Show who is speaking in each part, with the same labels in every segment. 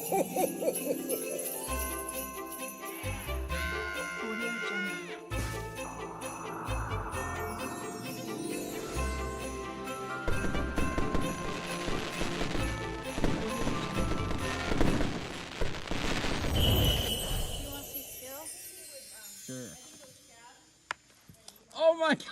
Speaker 1: Sure. Oh my God.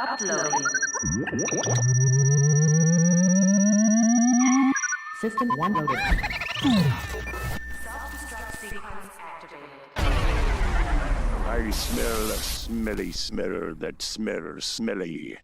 Speaker 2: Uploading. System 1 loaded. Self-destruct sequence activated.
Speaker 3: I smell a smelly smeller that smells smelly.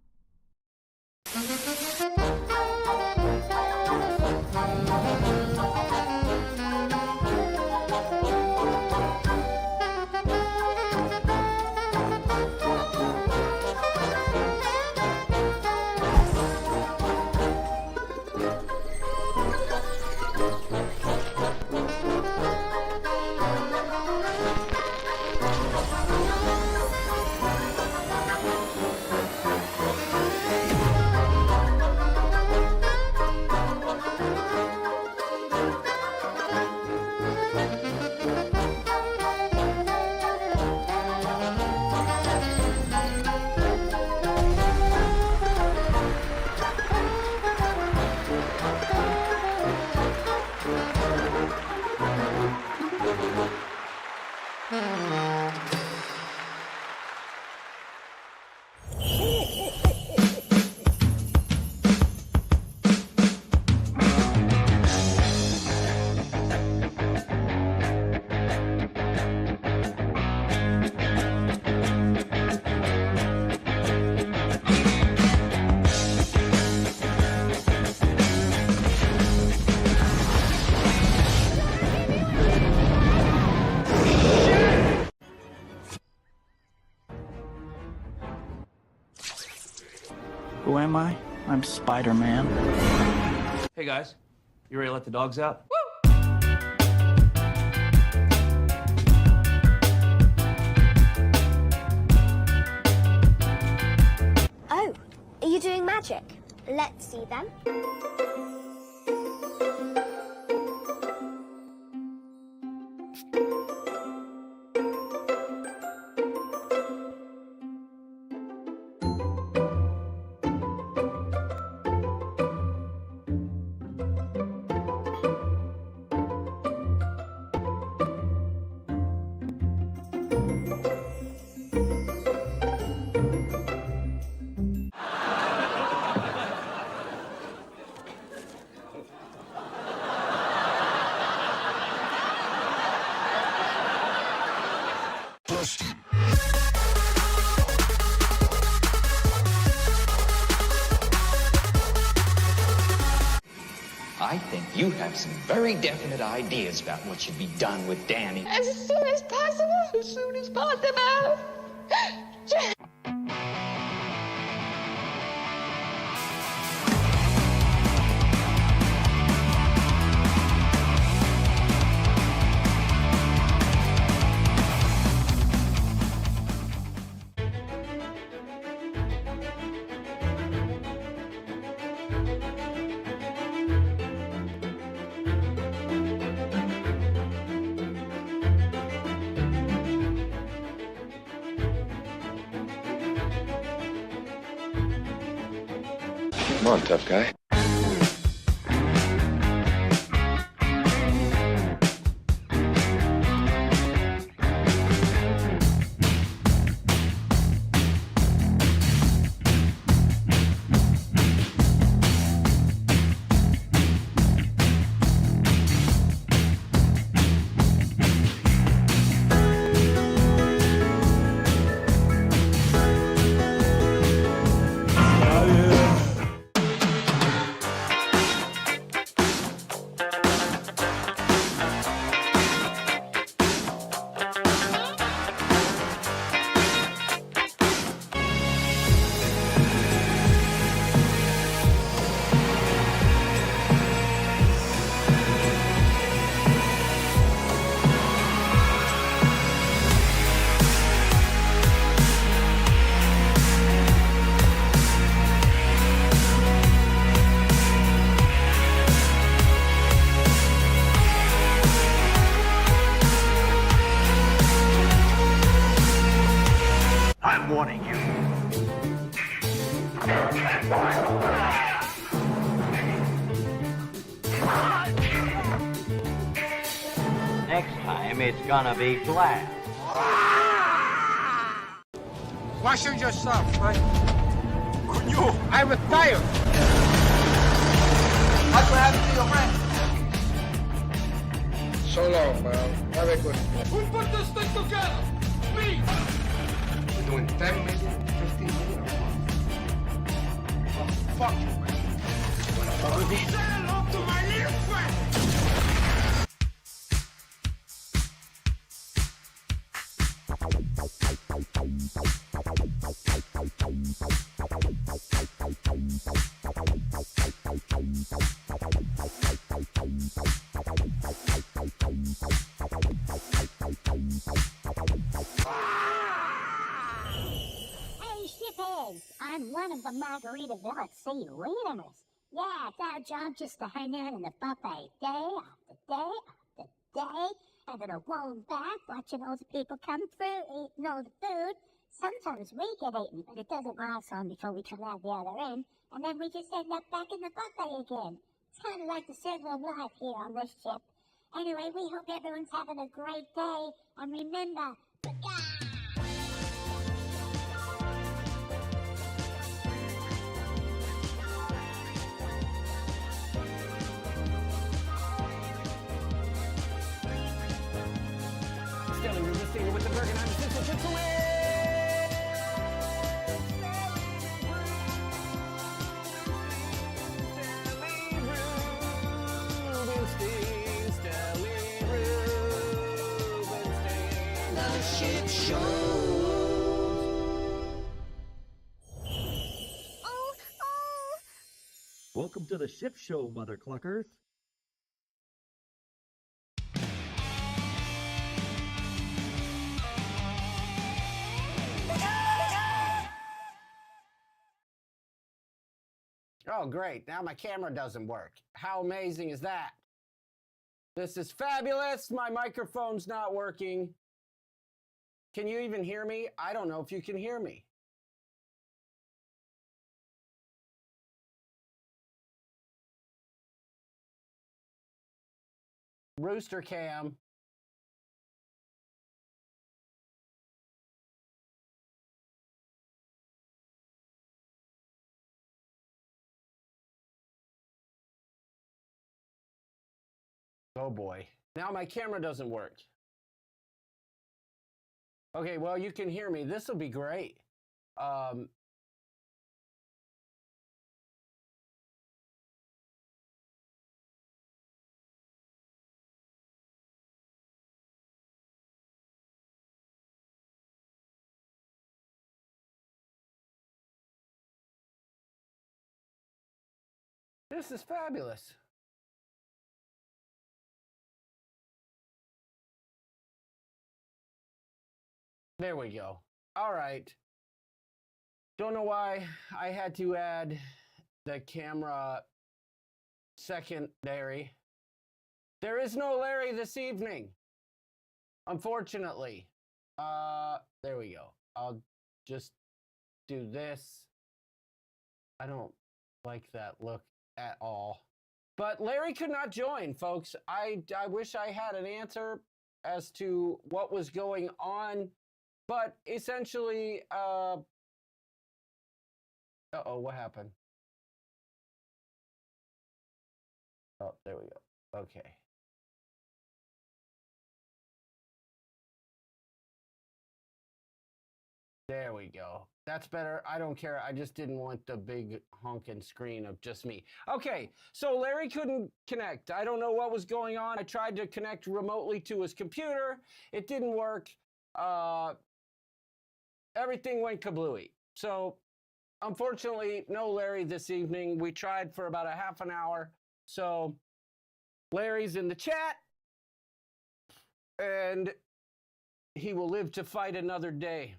Speaker 4: Who am I? I'm Spider-Man.
Speaker 5: Hey guys, you ready to let the dogs out?
Speaker 6: Oh, are you doing magic? Let's see then.
Speaker 7: I think you have some very definite ideas about what should be done with Danny.
Speaker 8: As soon as possible. As soon as possible.
Speaker 3: Come on, tough guy.
Speaker 1: next time it's gonna be glass.
Speaker 9: Wash yourself, man. I retire.
Speaker 8: That's what happened to your friend.
Speaker 9: So long, man. Have a good one.
Speaker 8: Who put this thing together? Me!
Speaker 9: We're doing 10 million, 15 million. Well, fuck you, man.
Speaker 8: Say hello to my little friend!
Speaker 10: Hey, shipheads! I'm one of the Margaritaville sea leaders. Yeah, it's our job just to hang out in the buffet day after day after day, having a warm bath, watching all the people come through, eating all the food. Sometimes we get eaten, but it doesn't last long before we come out the other end, and then we just end up back in the buffet again. It's kind of like the circle of life here on this ship. Anyway, we hope everyone's having a great day, and remember,
Speaker 9: With the Bergen, I'm Central Switzerland. The ship show.
Speaker 4: Welcome to the ship show, Mother Cluckers.
Speaker 11: Oh, great. Now my camera doesn't work. How amazing is that? This is fabulous. My microphone's not working. Can you even hear me? I don't know if you can hear me. Rooster cam. Oh boy. Now my camera doesn't work. Okay, well, you can hear me. This will be great. This is fabulous. There we go. All right. Don't know why I had to add the camera secondary. There is no Larry this evening, unfortunately. There we go. I'll just do this. I don't like that look at all. But Larry could not join, folks. I wish I had an answer as to what was going on. But essentially, uh-oh, what happened? Oh, there we go. Okay. There we go. That's better. I don't care. I just didn't want the big honking screen of just me. Okay, so Larry couldn't connect. I don't know what was going on. I tried to connect remotely to his computer. It didn't work. Everything went kablooey. So, unfortunately, no Larry this evening. We tried for about a half an hour. So, Larry's in the chat. And he will live to fight another day.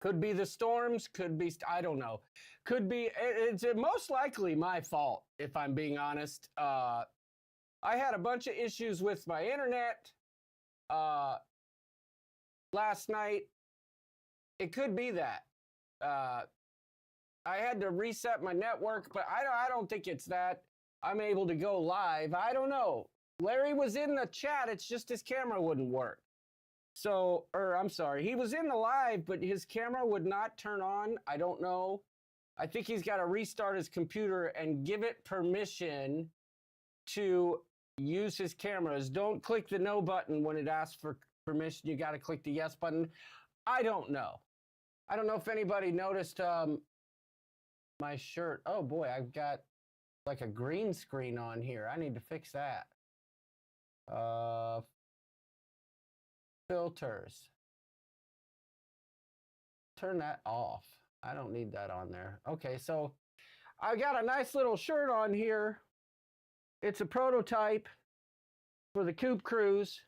Speaker 11: Could be the storms, could be, I don't know. Could be, it's most likely my fault, if I'm being honest. I had a bunch of issues with my internet last night. It could be that. I had to reset my network, but I don't think it's that. I'm able to go live. I don't know. Larry was in the chat. It's just his camera wouldn't work. So, I'm sorry. He was in the live, but his camera would not turn on. I don't know. I think he's got to restart his computer and give it permission to use his cameras. Don't click the no button when it asks for permission. You got to click the yes button. I don't know. I don't know if anybody noticed my shirt. Oh boy, I've got like a green screen on here. I need to fix that. Filters. Turn that off. I don't need that on there. Okay, so I got a nice little shirt on here. It's a prototype for the Coop Cruise.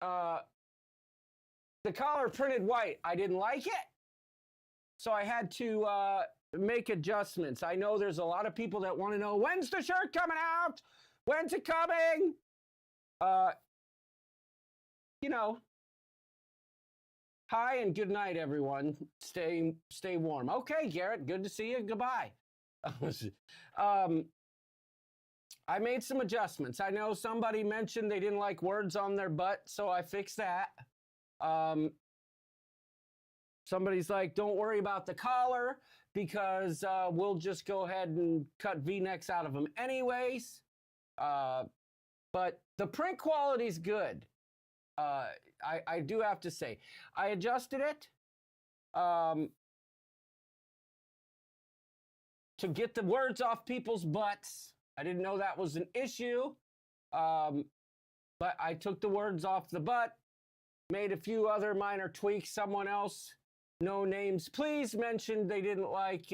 Speaker 11: The collar printed white. I didn't like it, so I had to make adjustments. I know there's a lot of people that want to know, when's the shirt coming out? When's it coming? You know, hi and good night, everyone. Stay warm. Okay, Garrett, good to see you. Goodbye. I made some adjustments. I know somebody mentioned they didn't like words on their butt, so I fixed that. Somebody's like, don't worry about the collar because we'll just go ahead and cut V-necks out of them anyways. But the print quality is good. I do have to say, I adjusted it to get the words off people's butts. I didn't know that was an issue, but I took the words off the butt, made a few other minor tweaks. Someone else, no names please, mentioned they didn't like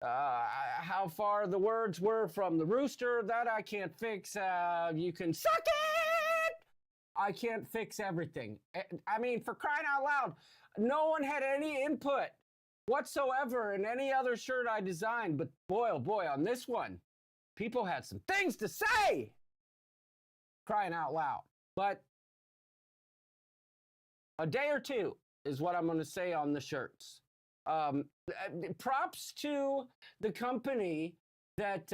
Speaker 11: how far the words were from the rooster. That I can't fix. You can suck it! I can't fix everything. I mean, for crying out loud, no one had any input whatsoever in any other shirt I designed. But boy, oh boy, on this one, people had some things to say. Crying out loud. But a day or two is what I'm going to say on the shirts. Props to the company that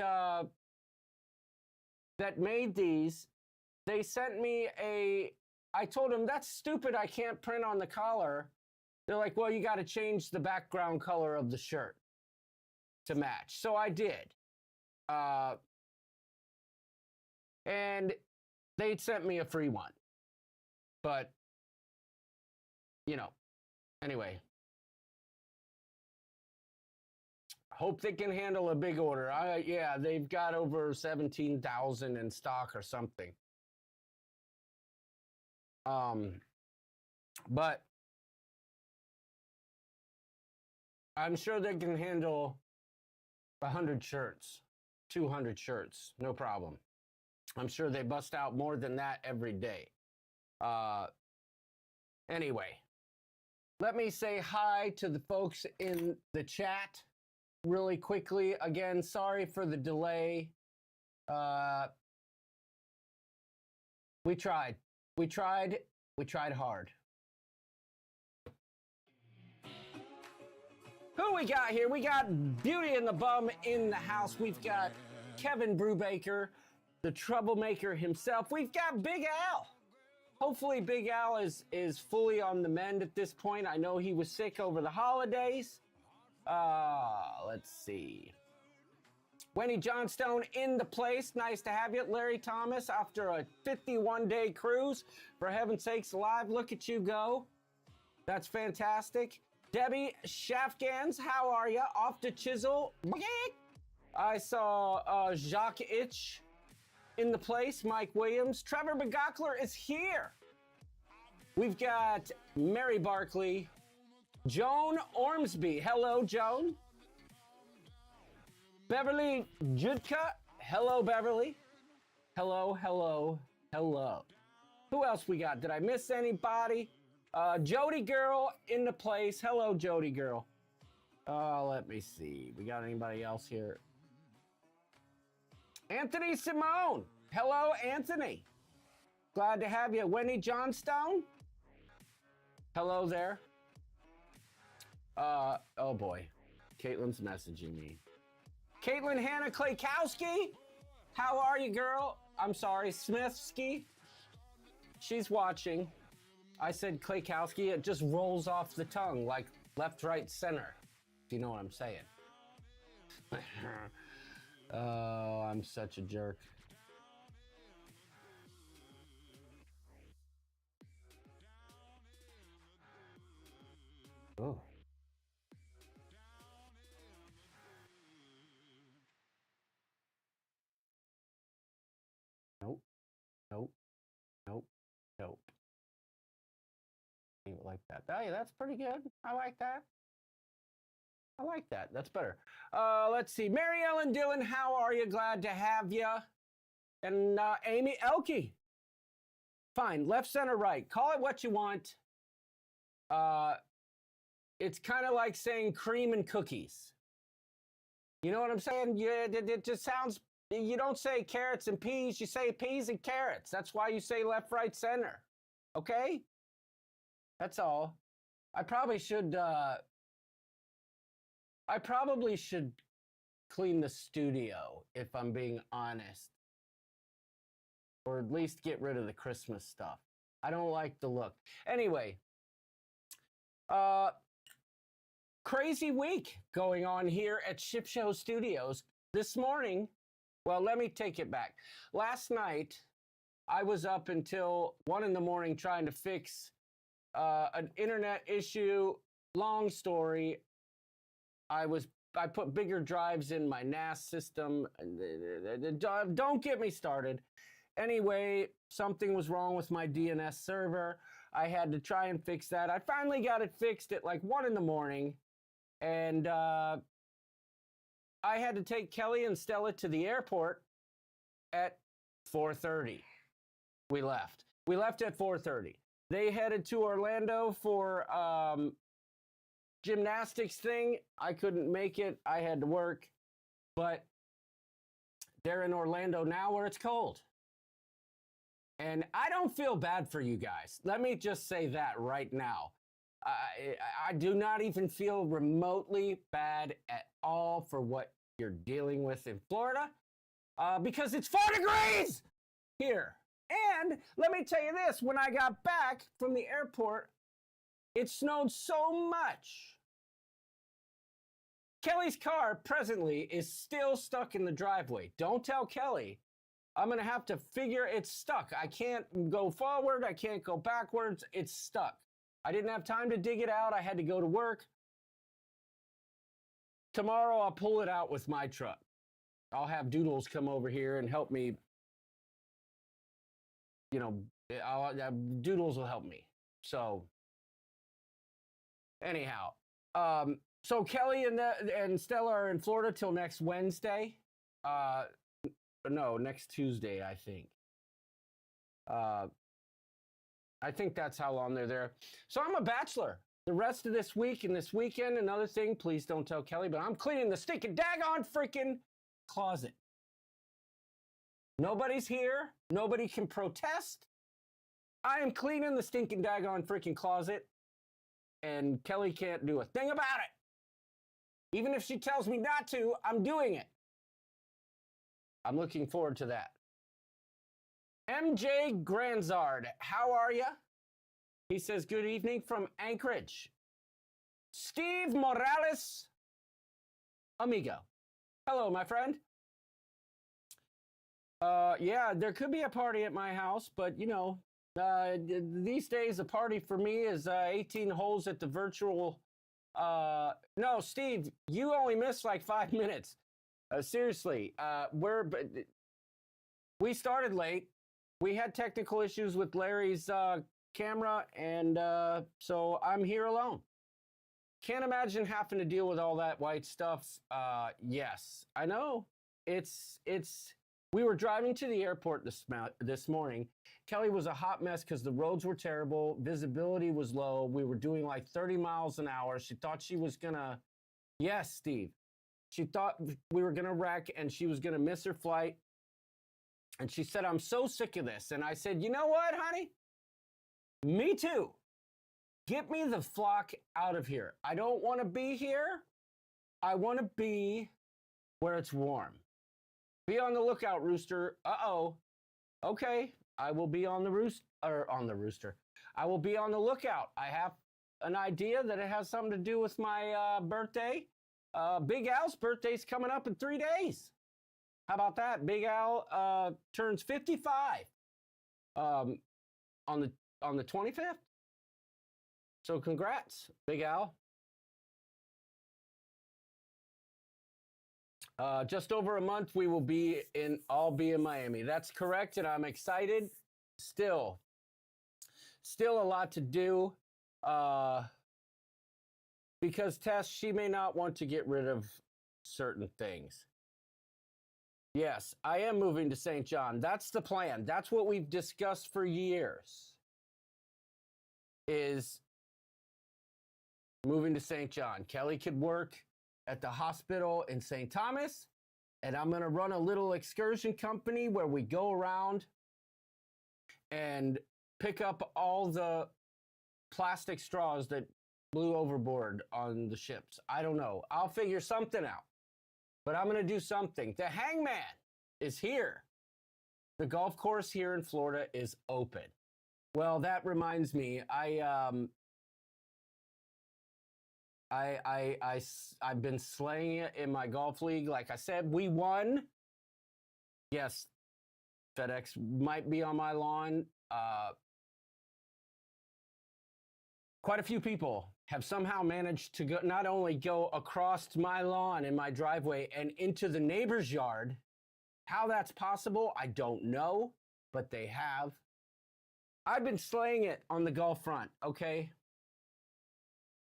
Speaker 11: that made these. They sent me I told them, that's stupid, I can't print on the collar. They're like, well, you got to change the background color of the shirt to match. So I did. And they sent me a free one. But, you know, anyway. Hope they can handle a big order. Yeah, they've got over 17,000 in stock or something. But I'm sure they can handle 100 shirts, 200 shirts, no problem. I'm sure they bust out more than that every day. Anyway, let me say hi to the folks in the chat really quickly. Again, sorry for the delay. We tried hard. Who we got here? We got Beauty and the Bum in the house. We've got Kevin Brubaker, the troublemaker himself. We've got Big Al. Hopefully Big Al is fully on the mend at this point. I know he was sick over the holidays. Let's see. Wendy Johnstone in the place. Nice to have you. Larry Thomas, after a 51-day cruise. For heaven's sakes, live, look at you go. That's fantastic. Debbie Shafgans, how are you? Off to Chisel. I saw Jacques Itch in the place. Mike Williams. Trevor McGockler is here. We've got Mary Barkley. Joan Ormsby. Hello, Joan. Beverly Judka. Hello, Beverly. Hello, hello, hello. Who else we got? Did I miss anybody? Jody Girl in the place. Hello, Jody Girl. Let me see. We got anybody else here? Anthony Simone. Hello, Anthony. Glad to have you. Wendy Johnstone. Hello there. Oh boy. Caitlin's messaging me. Caitlin Hannah Klaykowski. How are you, girl? I'm sorry, Smithski. She's watching. I said Klaykowski. It just rolls off the tongue like left, right, center. Do you know what I'm saying? Oh, I'm such a jerk. Oh. Nope. Nope. Nope. Nope. Leave it like that. Hey, that's pretty good. I like that. I like that. That's better. Let's see. Mary Ellen Dillon, how are you? Glad to have you. And Amy Elke. Fine. Left, center, right. Call it what you want. It's kind of like saying cream and cookies. You know what I'm saying? It just sounds, you don't say carrots and peas, you say peas and carrots. That's why you say left, right, center. Okay? That's all. I probably should clean the studio, if I'm being honest. Or at least get rid of the Christmas stuff. I don't like the look. Anyway, crazy week going on here at Ship Show Studios. This morning, well, let me take it back. Last night, I was up until 1 a.m. trying to fix an internet issue. Long story. I put bigger drives in my NAS system. Don't get me started. Anyway, something was wrong with my DNS server. I had to try and fix that. I finally got it fixed at like 1 a.m. And I had to take Kelly and Stella to the airport at 4:30. We left. We left at 4:30. They headed to Orlando for gymnastics thing. I couldn't make it. I had to work. But they're in Orlando now where it's cold. And I don't feel bad for you guys. Let me just say that right now. I do not even feel remotely bad at all for what you're dealing with in Florida because it's 4 degrees here. And let me tell you this, when I got back from the airport, it snowed so much. Kelly's car presently is still stuck in the driveway. Don't tell Kelly. I'm going to have to figure it's stuck. I can't go forward. I can't go backwards. It's stuck. I didn't have time to dig it out. I had to go to work. Tomorrow, I'll pull it out with my truck. I'll have Doodles come over here and help me. You know, Doodles will help me. So, anyhow. So Kelly and Stella are in Florida till next Wednesday. No, next Tuesday, I think. I think that's how long they're there. So I'm a bachelor. The rest of this week and this weekend, another thing, please don't tell Kelly, but I'm cleaning the stinking daggone freaking closet. Nobody's here. Nobody can protest. I am cleaning the stinking daggone freaking closet, and Kelly can't do a thing about it. Even if she tells me not to, I'm doing it. I'm looking forward to that. MJ Granzard, how are you? He says, good evening from Anchorage. Steve Morales, amigo. Hello, my friend. Yeah, there could be a party at my house, but you know, these days a party for me is 18 holes at the virtual. No, Steve, you only missed like 5 minutes. Seriously, we started late. We had technical issues with Larry's camera, and so I'm here alone. Can't imagine having to deal with all that white stuff. Yes, I know. We were driving to the airport this morning. Kelly was a hot mess because the roads were terrible. Visibility was low. We were doing like 30 miles an hour. She thought she was gonna, yes, Steve. She thought we were gonna wreck and she was gonna miss her flight. And she said, I'm so sick of this. And I said, you know what, honey? Me too. Get me the flock out of here. I don't want to be here. I want to be where it's warm. Be on the lookout, Rooster. Uh-oh. Okay, I will be on the rooster. I will be on the lookout. I have an idea that it has something to do with my birthday. Big Al's birthday's coming up in 3 days. How about that? Big Al turns 55 on the 25th. So congrats, Big Al. Just over a month, we will all be in Miami. That's correct, and I'm excited. Still a lot to do. Because Tess, she may not want to get rid of certain things. Yes, I am moving to St. John. That's the plan. That's what we've discussed for years. Is moving to St. John. Kelly could work at the hospital in St. Thomas, and I'm going to run a little excursion company where we go around and pick up all the plastic straws that blew overboard on the ships. I don't know. I'll figure something out, but I'm going to do something. The Hangman is here. The golf course here in Florida is open. Well, that reminds me, I've been slaying it in my golf league. Like I said, we won. Yes, FedEx might be on my lawn. Quite a few people have somehow managed to not only go across my lawn in my driveway and into the neighbor's yard. How that's possible, I don't know, but they have. I've been slaying it on the golf front, okay?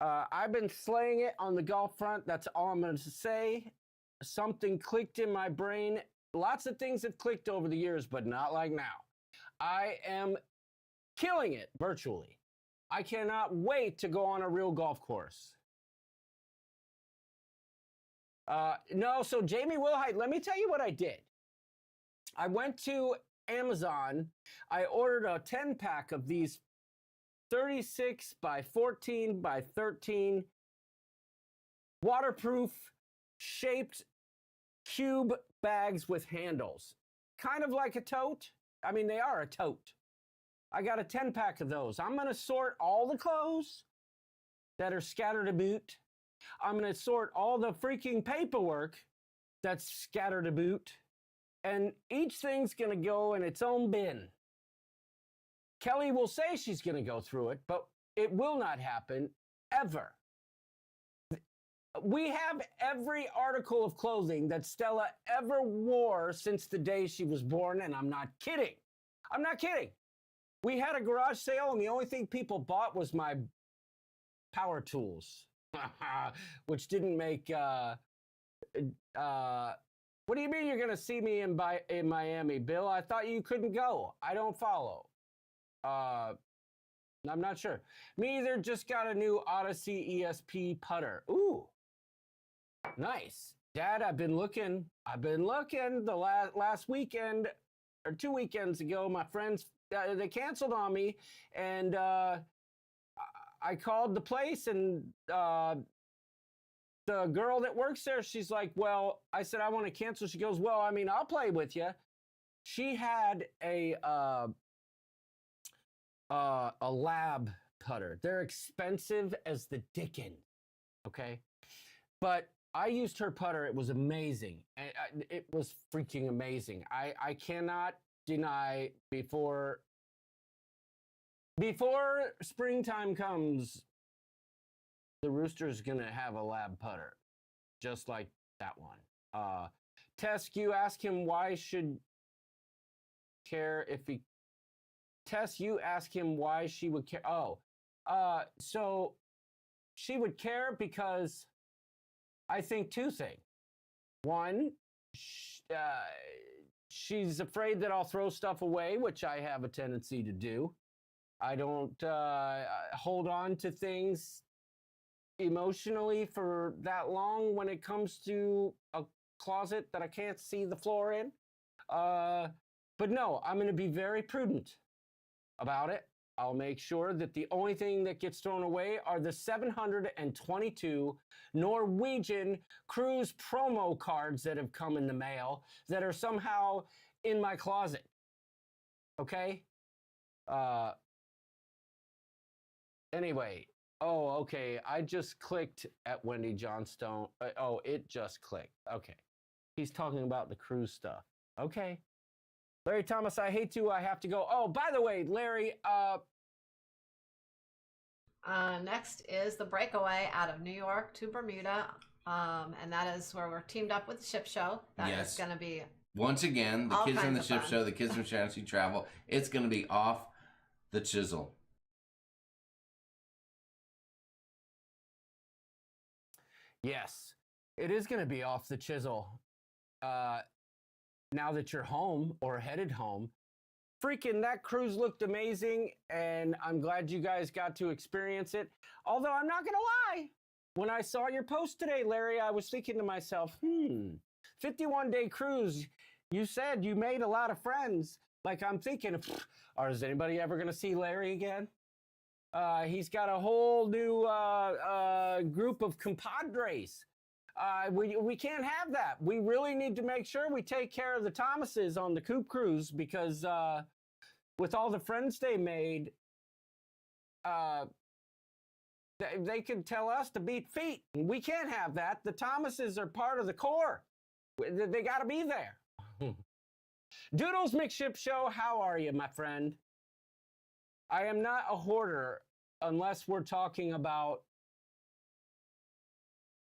Speaker 11: I've been slaying it on the golf front. That's all I'm going to say. Something clicked in my brain. Lots of things have clicked over the years, but not like now. I am killing it virtually. I cannot wait to go on a real golf course. No, so Jamie Wilhite, let me tell you what I did. I went to Amazon. I ordered a 10-pack of these 36 by 14 by 13 waterproof shaped cube bags with handles. Kind of like a tote. I mean, they are a tote. I got a 10-pack of those. I'm going to sort all the clothes that are scattered about. I'm going to sort all the freaking paperwork that's scattered about. And each thing's going to go in its own bin. Kelly will say she's going to go through it, but it will not happen ever. We have every article of clothing that Stella ever wore since the day she was born, and I'm not kidding. I'm not kidding. We had a garage sale, and the only thing people bought was my power tools, which didn't make... what do you mean you're going to see me in Miami, Bill? I thought you couldn't go. I don't follow. I'm not sure. Me either. Just got a new Odyssey ESP putter. Ooh, nice. Dad, I've been looking. The last weekend or 2 weekends ago, my friends, they canceled on me, and I called the place, and the girl that works there, she's like, well, I said, I want to cancel. She goes, well, I mean, I'll play with you. She had a lab putter. They're expensive as the dickens, okay? But I used her putter. It was amazing. It was freaking amazing. I cannot deny before springtime comes, the Rooster's gonna have a lab putter, just like that one. Tess, you ask him why should care if he... Tess, you ask him why she would care. Oh, so she would care because I think two things. One, she's afraid that I'll throw stuff away, which I have a tendency to do. I don't hold on to things emotionally for that long when it comes to a closet that I can't see the floor in. But no, I'm going to be very prudent about it. I'll make sure that the only thing that gets thrown away are the 722 Norwegian cruise promo cards that have come in the mail that are somehow in my closet. Okay? Anyway. Oh, okay. I just clicked at Wendy Johnstone. Oh, it just clicked. Okay. He's talking about the cruise stuff. Okay. Larry Thomas, I hate to. I have to go. Oh, by the way, Larry,
Speaker 12: next is the breakaway out of New York to Bermuda. And that is where we're teamed up with the Ship Show. That is going to be...
Speaker 13: Once again, the kids from the Ship
Speaker 12: fun.
Speaker 13: Show, the kids from Fantasy Travel. It's going to be off the chisel.
Speaker 11: Yes, it is going to be off the chisel. Now that you're home or headed home, freaking that cruise looked amazing, and I'm glad you guys got to experience it. Although I'm not going to lie, when I saw your post today, Larry, I was thinking to myself, 51-day cruise, you said you made a lot of friends. Like, I'm thinking, is anybody ever going to see Larry again? He's got a whole new group of compadres. We can't have that. We really need to make sure we take care of the Thomases on the Coop Cruise because with all the friends they made, they could tell us to beat feet. We can't have that. The Thomases are part of the core. They got to be there. Doodles McShip Show, how are you, my friend? I am not a hoarder unless we're talking about...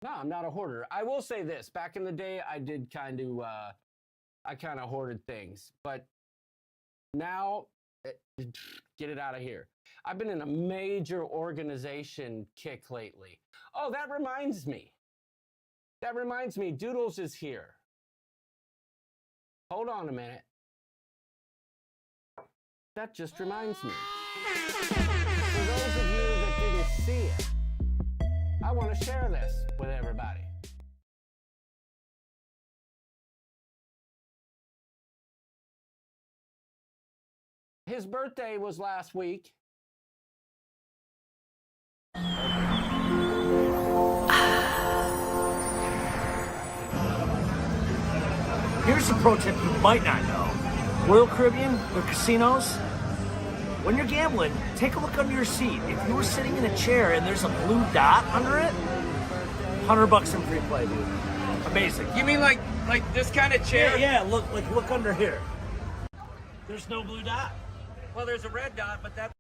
Speaker 11: No, I'm not a hoarder. I will say this. Back in the day, I did kind of... I kind of hoarded things. But now, get it out of here. I've been in a major organization kick lately. Oh, that reminds me. Doodles is here. Hold on a minute. That just reminds me. For those of you that didn't see it, I want to share this with everybody. His birthday was last week.
Speaker 4: Here's a pro tip you might not know. Royal Caribbean, their casinos, when you're gambling, take a look under your seat. If you were sitting in a chair and there's a blue dot under it, $100 in free play, dude. Amazing.
Speaker 5: You mean like this kind of chair?
Speaker 4: Yeah, look under here. There's no blue dot.
Speaker 5: Well, there's a red dot, but that...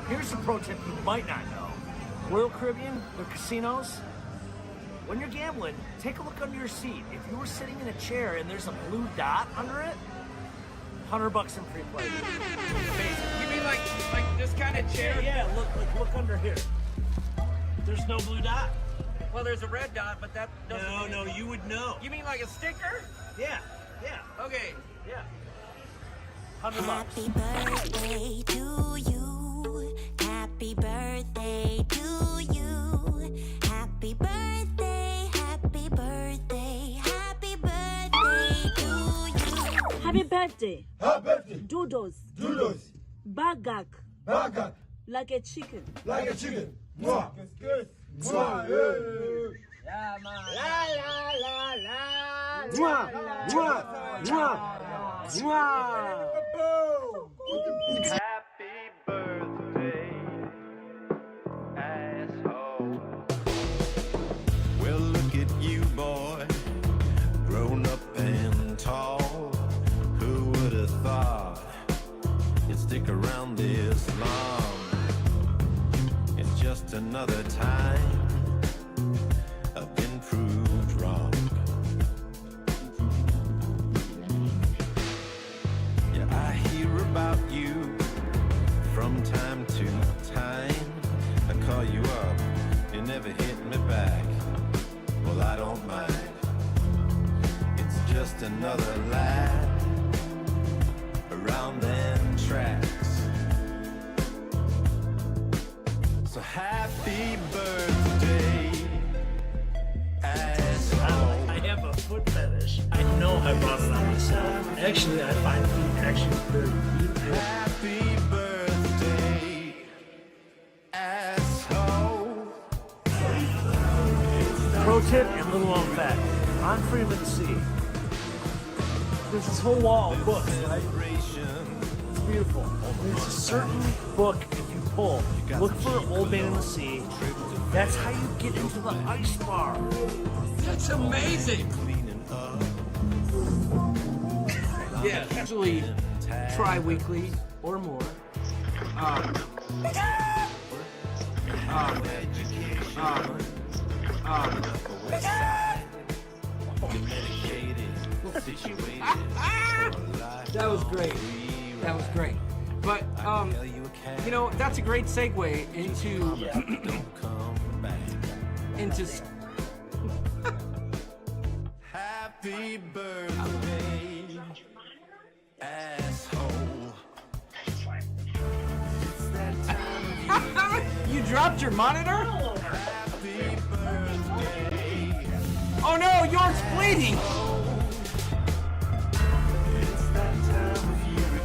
Speaker 4: Here's a pro tip you might not know. Royal Caribbean, their casinos, when you're gambling, take a look under your seat. If you were sitting in a chair and there's a blue dot under it, $100 in free play. Amazing.
Speaker 5: You mean like this kind of chair?
Speaker 4: Yeah, look under here. There's no blue dot.
Speaker 5: Well, there's a red dot, but that doesn't...
Speaker 4: No, you would know.
Speaker 5: You mean like a sticker?
Speaker 4: Yeah.
Speaker 5: Okay.
Speaker 4: Yeah. $100.
Speaker 10: Happy birthday to you. Happy birthday to you. Happy birthday, happy birthday, happy birthday to you.
Speaker 14: Happy birthday.
Speaker 8: Happy birthday.
Speaker 14: Doodles.
Speaker 8: Doodles.
Speaker 14: Bagak.
Speaker 8: Bagak.
Speaker 14: Like a chicken.
Speaker 8: Like a chicken. Mwah. Good. Mwah.
Speaker 14: Yeah, man.
Speaker 8: La la la la.
Speaker 4: Mwah, mwah, mwah, mwah.
Speaker 1: Happy birthday, asshole.
Speaker 3: Well, look at you, boy, grown up and tall. Who would have thought you'd stick around this long? It's just another time I've been proved wrong. Yeah, I hear about you from time to time. I call you up, you never hit me back. Well, I don't mind. It's just another lap around them tracks. So happy birthday, asshole.
Speaker 4: I have foot fetish. I know I brought it on myself. Actually, I find feet actually very beautiful.
Speaker 3: Happy birthday, asshole.
Speaker 4: Pro tip and little known fact. On Freeman C. There's this whole wall of books, right? It's beautiful. There's a certain book, if you pull, look for Old Man in the Sea. That's how you get into the ice bar.
Speaker 8: That's amazing.
Speaker 11: Yeah, usually tri-weekly or more. That was great. That was great. But you know, that's a great segue into
Speaker 3: Happy birthday, asshole. It's that time of
Speaker 11: You dropped your monitor?
Speaker 3: happy birthday.
Speaker 11: Oh no, yours bleeding!
Speaker 3: It's that time of year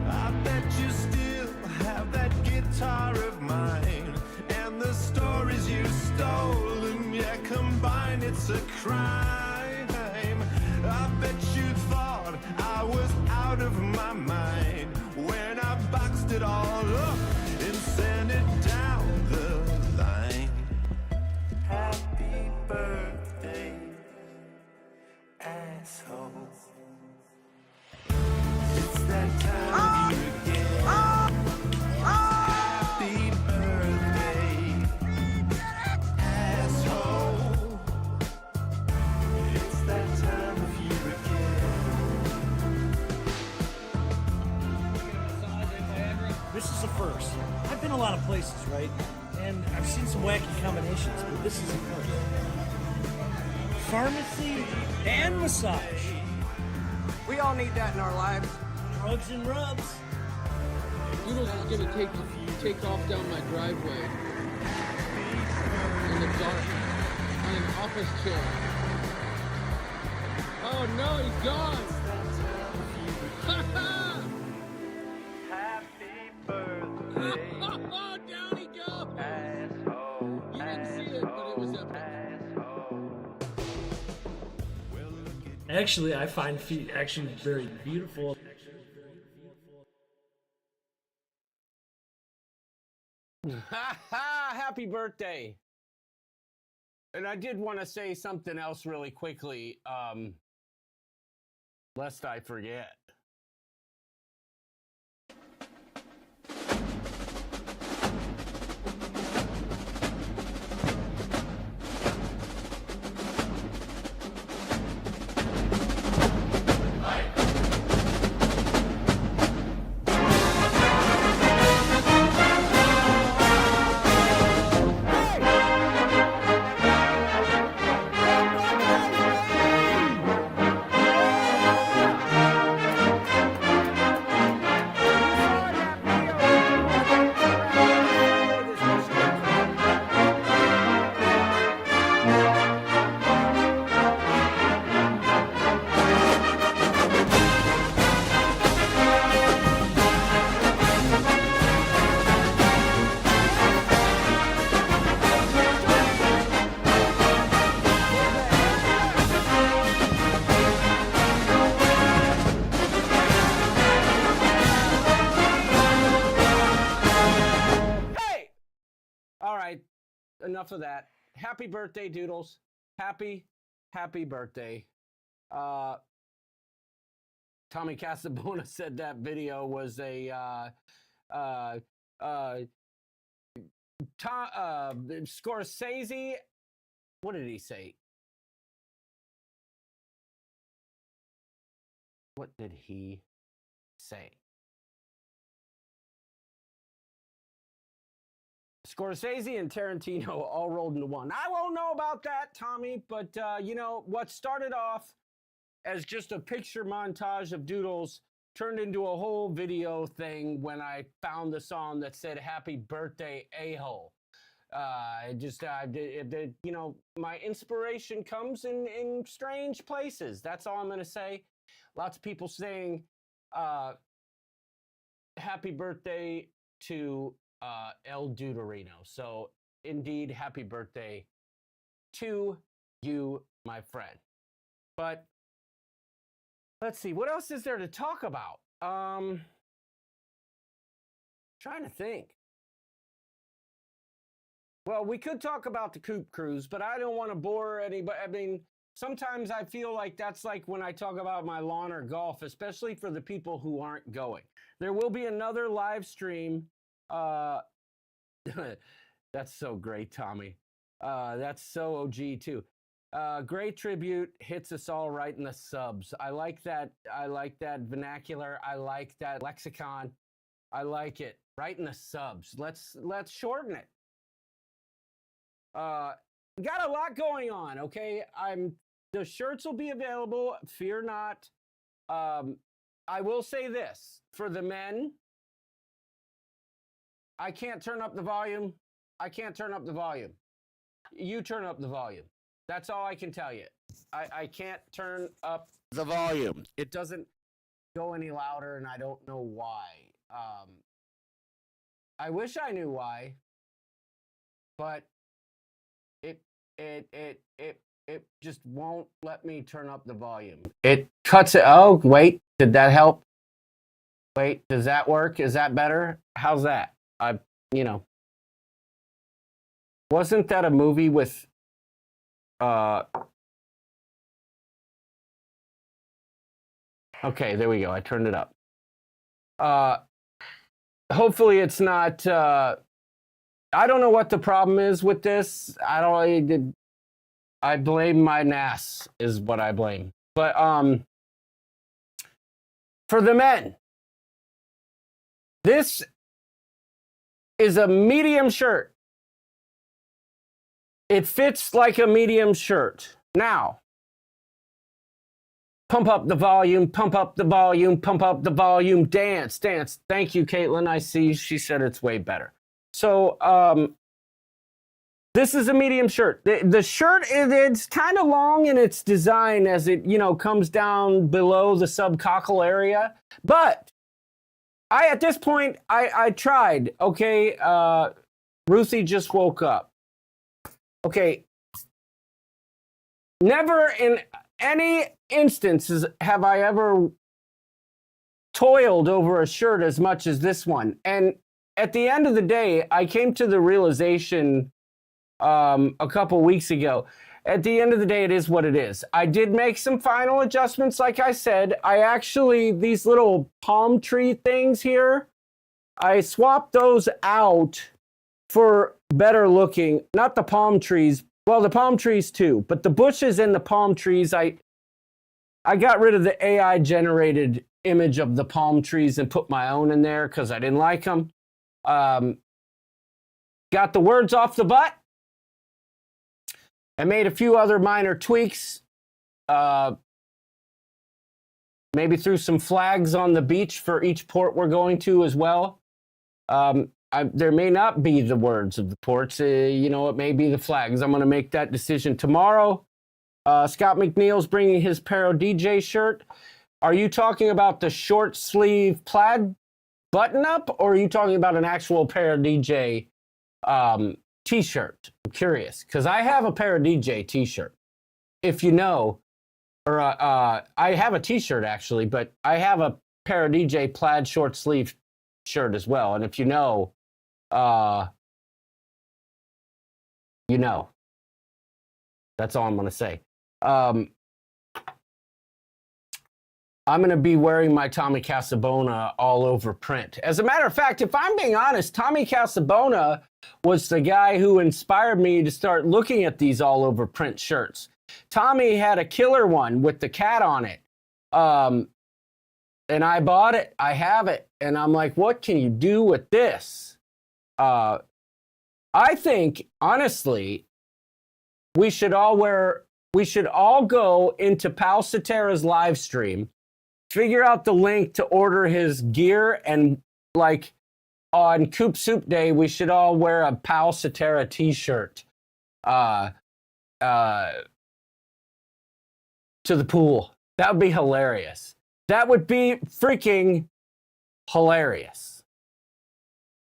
Speaker 3: I bet you still have that guitar of mine and the stories you stole, and yeah, combined it's a crime. I bet you thought I was out of my mind when I boxed it all up and sent it down the line. Happy birthday, asshole. It's that time of year again. Happy birthday, asshole. It's that time of year again.
Speaker 4: This is a first. I've been a lot of places, right? And I've seen some wacky combinations, but this is a first. Pharmacy and massage.
Speaker 11: We all need that in our lives.
Speaker 4: Drugs and rubs.
Speaker 9: Doodles is gonna take off down my driveway in the dark on an office chair. Oh no, he's gone!
Speaker 1: Happy birthday,
Speaker 9: Oh, down he goes!
Speaker 1: asshole.
Speaker 9: You didn't see it, but it was epic.
Speaker 4: Actually, I find feet actually very beautiful.
Speaker 11: Happy birthday. And I did want to say something else really quickly, lest I forget. Enough of that. Happy birthday, Doodles. Happy birthday. Tommy Casabona said that video was a Scorsese. What did he say? What did he say? Scorsese and Tarantino all rolled into one. I won't know about that, Tommy, but you know, what started off as just a picture montage of doodles turned into a whole video thing when I found the song that said "Happy Birthday, A-hole." You know, my inspiration comes in strange places. That's all I'm going to say. Lots of people saying happy birthday to El Duderino. So indeed, happy birthday to you, my friend. But let's see, what else is there to talk about? Trying to think. Well, we could talk about the Coop Cruise, but I don't want to bore anybody. I mean, sometimes I feel like that's like when I talk about my lawn or golf, especially for the people who aren't going. There will be another live stream. That's so great, Tommy. That's so OG too. Great tribute, hits us all right in the subs. I like that. I like that vernacular. I like that lexicon. I like it. Right in the subs. Let's shorten it. Got a lot going on, okay? The shirts will be available, fear not. I will say this, for the men, I can't turn up the volume. I can't turn up the volume. You turn up the volume. That's all I can tell you. I can't turn up the volume. It doesn't go any louder, and I don't know why. I wish I knew why, but it just won't let me turn up the volume. It cuts it. Oh, wait, did that help? Wait, does that work? Is that better? How's that? You know, wasn't that a movie with, okay, there we go. I turned it up. Hopefully it's not, I don't know what the problem is with this. I blame my NAS is what I blame. But for the men, this is a medium shirt. It fits like a medium shirt. Now, pump up the volume, pump up the volume, pump up the volume, dance, dance. Thank you, Caitlin. I see. She said it's way better. So, this is a medium shirt. The shirt, it's kind of long in its design as it, you know, comes down below the subcockle area. But at this point, I tried, okay? Ruthie just woke up. Okay. Never in any instances have I ever toiled over a shirt as much as this one. And at the end of the day, I came to the realization a couple weeks ago. At the end of the day, it is what it is. I did make some final adjustments, like I said. These little palm tree things here, I swapped those out for better looking. Not the palm trees. Well, the palm trees too, but the bushes and the palm trees, I got rid of the AI generated image of the palm trees and put my own in there because I didn't like them. Got the words off the butt. I made a few other minor tweaks. Maybe threw some flags on the beach for each port we're going to as well. There may not be the words of the ports. You know, it may be the flags. I'm going to make that decision tomorrow. Scott McNeil's bringing his Paro DJ shirt. Are you talking about the short sleeve plaid button up, or are you talking about an actual Paro DJ t-shirt? I'm curious, because I have a Paro DJ t-shirt. If you know, or I have a t-shirt actually, but I have a Paro DJ plaid short sleeve shirt as well. And if you know, you know. That's all I'm going to say. I'm going to be wearing my Tommy Casabona all over print. As a matter of fact, if I'm being honest, Tommy Casabona was the guy who inspired me to start looking at these all over print shirts. Tommy had a killer one with the cat on it. And I bought it. I have it. And I'm like, what can you do with this? I think, honestly, we should all go into Pal Cetera's live stream, figure out the link to order his gear, and like on Coop Soup Day, we should all wear a Pal Cetera t-shirt to the pool. That would be hilarious. That would be freaking hilarious.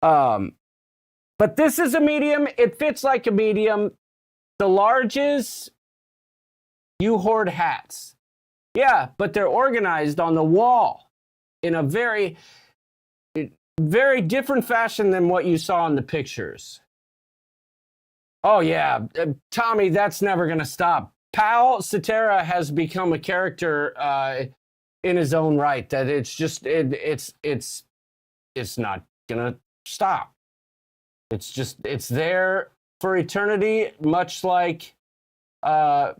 Speaker 11: But this is a medium. It fits like a medium. The larges, you hoard hats. Yeah, but they're organized on the wall in a very, very different fashion than what you saw in the pictures. Oh, yeah. Tommy, that's never going to stop. Pal Cetera has become a character in his own right, that it's just, it's not going to stop. It's there for eternity, much like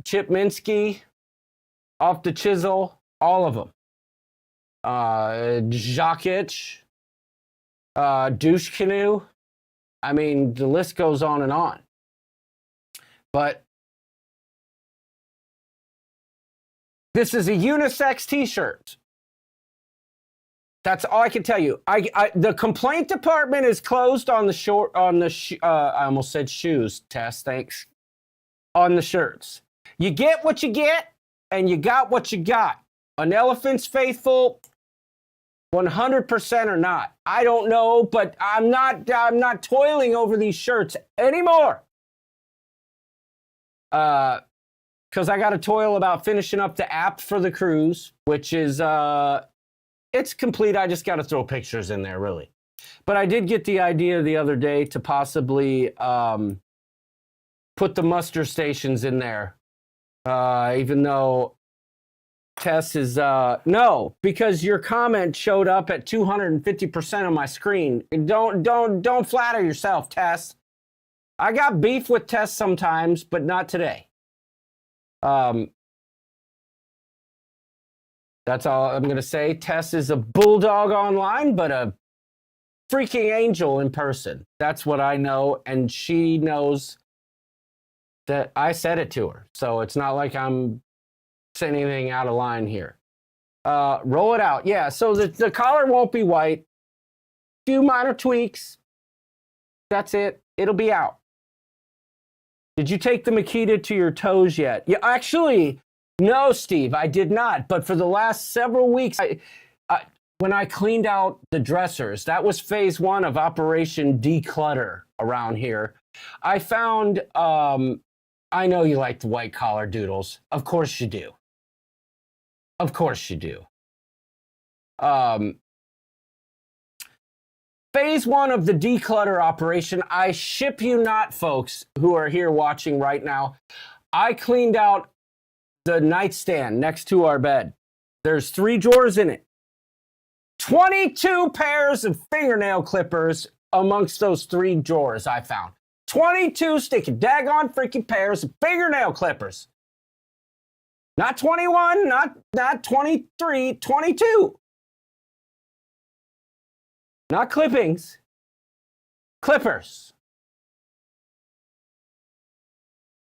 Speaker 11: Chip Minsky, Off the Chisel, all of them. Jokic, Douche Canoe. I mean, the list goes on and on. But this is a unisex t-shirt. That's all I can tell you. The complaint department is closed on the I almost said shoes, Tess, thanks. On the shirts. You get what you get, and you got what you got. An elephant's faithful, 100% or not. I don't know, but I'm not toiling over these shirts anymore. Because I got to toil about finishing up the app for the cruise, which is it's complete. I just got to throw pictures in there, really. But I did get the idea the other day to possibly put the muster stations in there, even though Tess is no, because your comment showed up at 250% on my screen. Don't flatter yourself, Tess. I got beef with Tess sometimes, but not today. That's all I'm going to say. Tess is a bulldog online, but a freaking angel in person. That's what I know, and she knows that I said it to her. So it's not like I'm saying anything out of line here. Roll it out. Yeah, so the collar won't be white. Few minor tweaks. That's it. It'll be out. Did you take the Makita to your toes yet? Yeah, actually, no, Steve, I did not. But for the last several weeks, when I cleaned out the dressers, that was phase 1 of Operation Declutter around here. I found, I know you like the white collar doodles. Of course you do. Of course you do. Phase 1 of the declutter operation, I ship you not, folks who are here watching right now. I cleaned out the nightstand next to our bed. There's 3 drawers in it. 22 pairs of fingernail clippers amongst those 3 drawers I found. 22 sticking daggone freaking pairs of fingernail clippers. Not 21, not 23, 22. Not clippings. Clippers.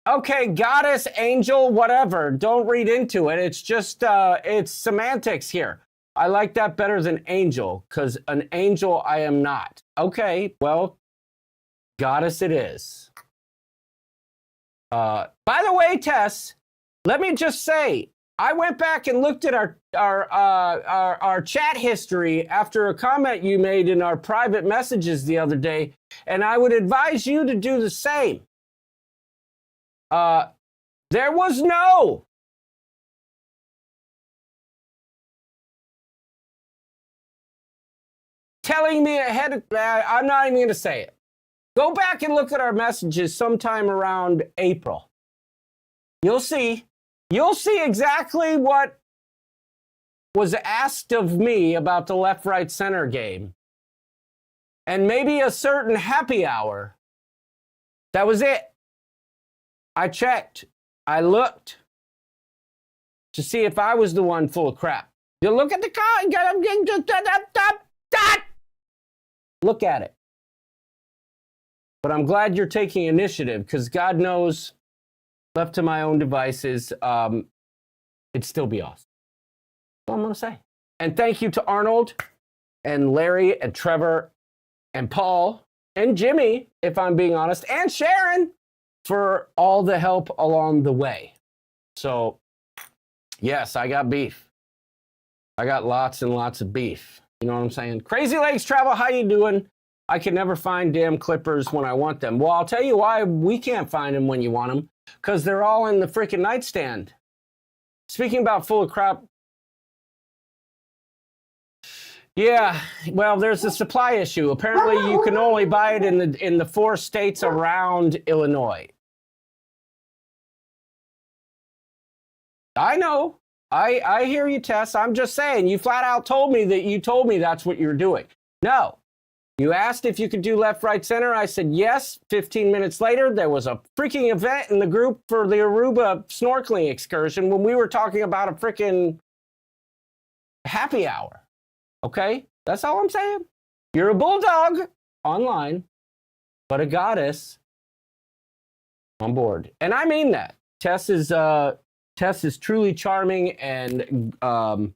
Speaker 11: Okay, goddess, angel, whatever. Don't read into it. It's just, it's semantics here. I like that better than angel, because an angel I am not. Okay, well, goddess it is. By the way, Tess, let me just say, I went back and looked at our chat history after a comment you made in our private messages the other day, and I would advise you to do the same. There was no telling me ahead of, I'm not even going to say it. Go back and look at our messages sometime around April. You'll see. You'll see exactly what was asked of me about the left, right, center game. And maybe a certain happy hour. That was it. I checked. I looked to see if I was the one full of crap. You look at the car and get look at it. But I'm glad you're taking initiative because God knows, left to my own devices, it'd still be awesome. That's all I'm going to say. And thank you to Arnold and Larry and Trevor and Paul and Jimmy, if I'm being honest, and Sharon for all the help along the way. So, yes, I got beef. I got lots and lots of beef. You know what I'm saying? Crazy Legs Travel, how you doing? I can never find damn clippers when I want them. Well, I'll tell you why we can't find them when you want them. Because they're all in the freaking nightstand. Speaking about full of crap. Yeah, well, there's a supply issue. Apparently, you can only buy it in the 4 states around Illinois. I know. I hear you, Tess. I'm just saying, you flat out told me that's what you're doing. No. You asked if you could do left, right, center. I said yes. 15 minutes later, there was a freaking event in the group for the Aruba snorkeling excursion when we were talking about a freaking happy hour. Okay? That's all I'm saying. You're a bulldog online, but a goddess on board. And I mean that. Tess is truly charming and a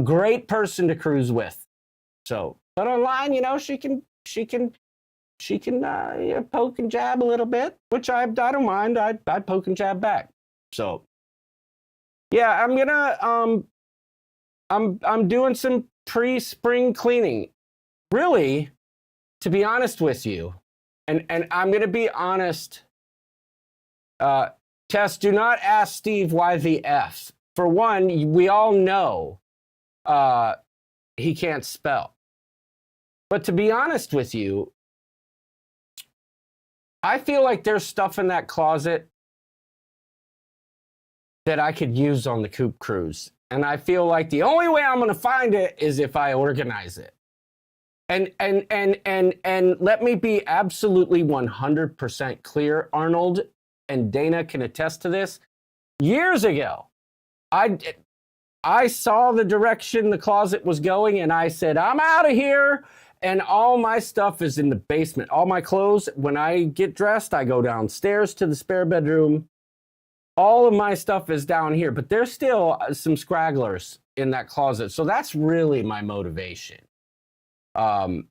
Speaker 11: great person to cruise with. So, but online, you know, she can poke and jab a little bit, which I don't mind. I poke and jab back. So, yeah, I'm doing some pre-spring cleaning. Really, to be honest with you, and I'm gonna be honest. Tess, do not ask Steve why the F. For one, we all know he can't spell. But to be honest with you, I feel like there's stuff in that closet that I could use on the Coop Cruise. And I feel like the only way I'm going to find it is if I organize it. And let me be absolutely 100% clear. Arnold and Dana can attest to this. Years ago, I saw the direction the closet was going and I said, I'm out of here. And all my stuff is in the basement. All my clothes, when I get dressed, I go downstairs to the spare bedroom. All of my stuff is down here, but there's still some scragglers in that closet. So that's really my motivation, to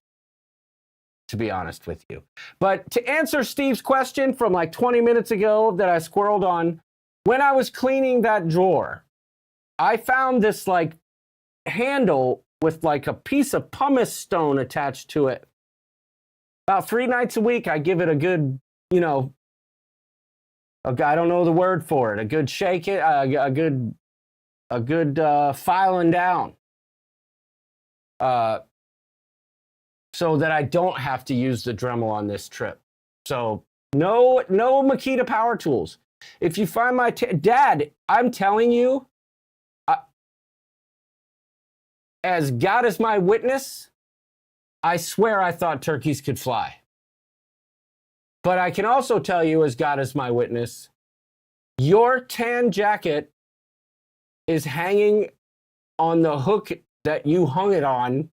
Speaker 11: be honest with you. But to answer Steve's question from like 20 minutes ago that I squirreled on, when I was cleaning that drawer, I found this like handle with like a piece of pumice stone attached to it. About 3 nights a week, I give it a good, you know, I don't know the word for it, a good shake it, a good filing down. So that I don't have to use the Dremel on this trip. So no Makita power tools. If you find my Dad, I'm telling you, as God is my witness, I swear I thought turkeys could fly. But I can also tell you, as God is my witness, your tan jacket is hanging on the hook that you hung it on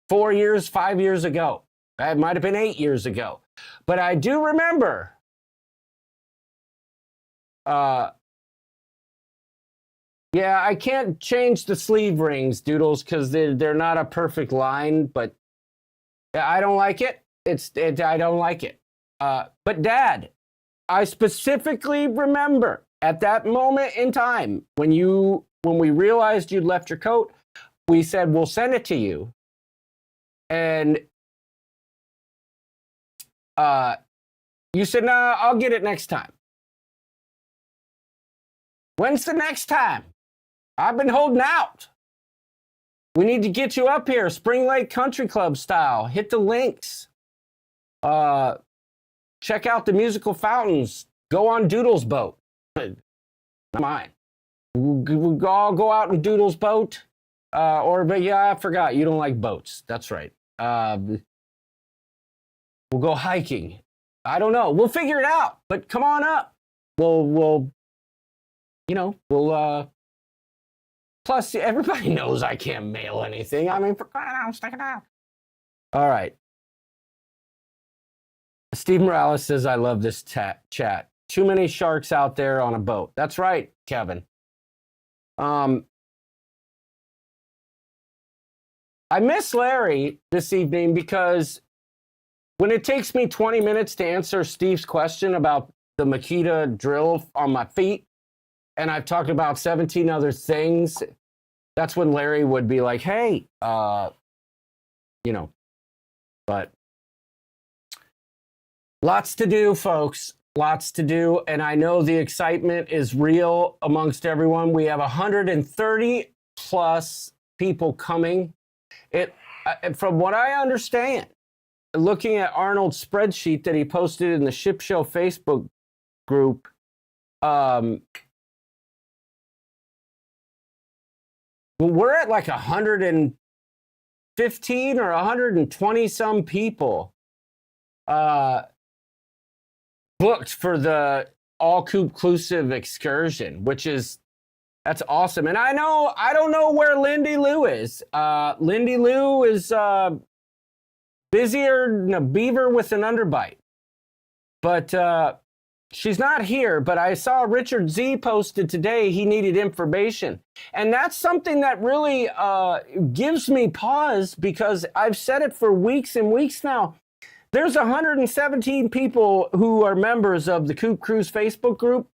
Speaker 11: 4 years, 5 years ago. It might have been 8 years ago. But I do remember yeah, I can't change the sleeve rings, Doodles, because they're not a perfect line, but I don't like it. I don't like it. But Dad, I specifically remember at that moment in time when we realized you'd left your coat, we said, we'll send it to you. And you said, nah, I'll get it next time. When's the next time? I've been holding out. We need to get you up here, Spring Lake Country Club style. Hit the links. Check out the musical fountains. Go on Doodle's boat. Not mine. We'll all go out in Doodle's boat. But yeah, I forgot. You don't like boats. That's right. We'll go hiking. I don't know. We'll figure it out. But come on up. We'll plus, everybody knows I can't mail anything. I mean, for crying out, stick it out. All right. Steve Morales says, I love this chat. Too many sharks out there on a boat. That's right, Kevin. I miss Larry this evening because when it takes me 20 minutes to answer Steve's question about the Makita drill on my feet, and I've talked about 17 other things, that's when Larry would be like, hey, you know, but lots to do, folks. Lots to do. And I know the excitement is real amongst everyone. We have 130 plus people coming. From what I understand, looking at Arnold's spreadsheet that he posted in the Ship Show Facebook group, we're at like 115 or 120 some people booked for the all-inclusive excursion, that's awesome. And I don't know where Lindy Lou is. Lindy Lou is busier than a beaver with an underbite. But she's not here. But I saw Richard Z posted today he needed information. And that's something that really gives me pause because I've said it for weeks and weeks now. There's 117 people who are members of the Coop Cruise Facebook group.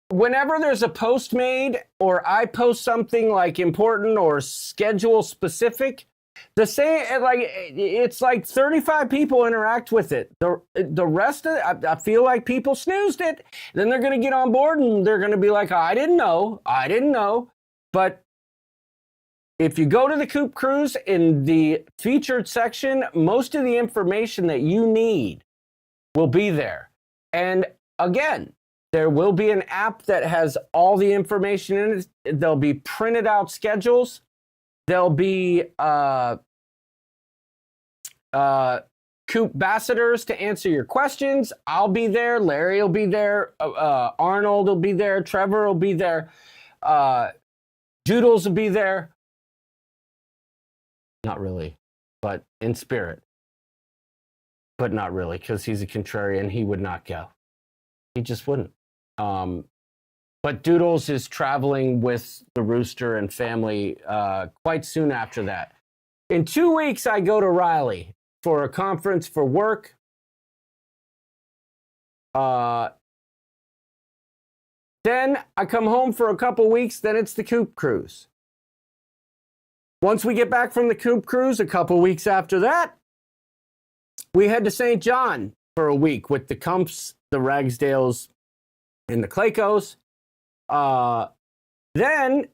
Speaker 11: Whenever there's a post made or I post something like important or schedule specific, it's like 35 people interact with it. The rest of it, I feel like people snoozed it. Then they're going to get on board and they're going to be like, I didn't know. But if you go to the Coop Cruise in the featured section, most of the information that you need will be there. And again, there will be an app that has all the information in it. There'll be printed out schedules. There'll be Coop ambassadors to answer your questions. I'll be there. Larry will be there. Arnold will be there. Trevor will be there. Doodles will be there. Not really, but in spirit. But not really, because he's a contrarian. He would not go. He just wouldn't. But Doodles is traveling with the Rooster and family quite soon after that. In 2 weeks, I go to Raleigh for a conference for work. Then I come home for a couple weeks. Then it's the Coop Cruise. Once we get back from the Coop Cruise, a couple weeks after that, we head to St. John for a week with the Cumps, the Ragsdales, and the Claycos. Then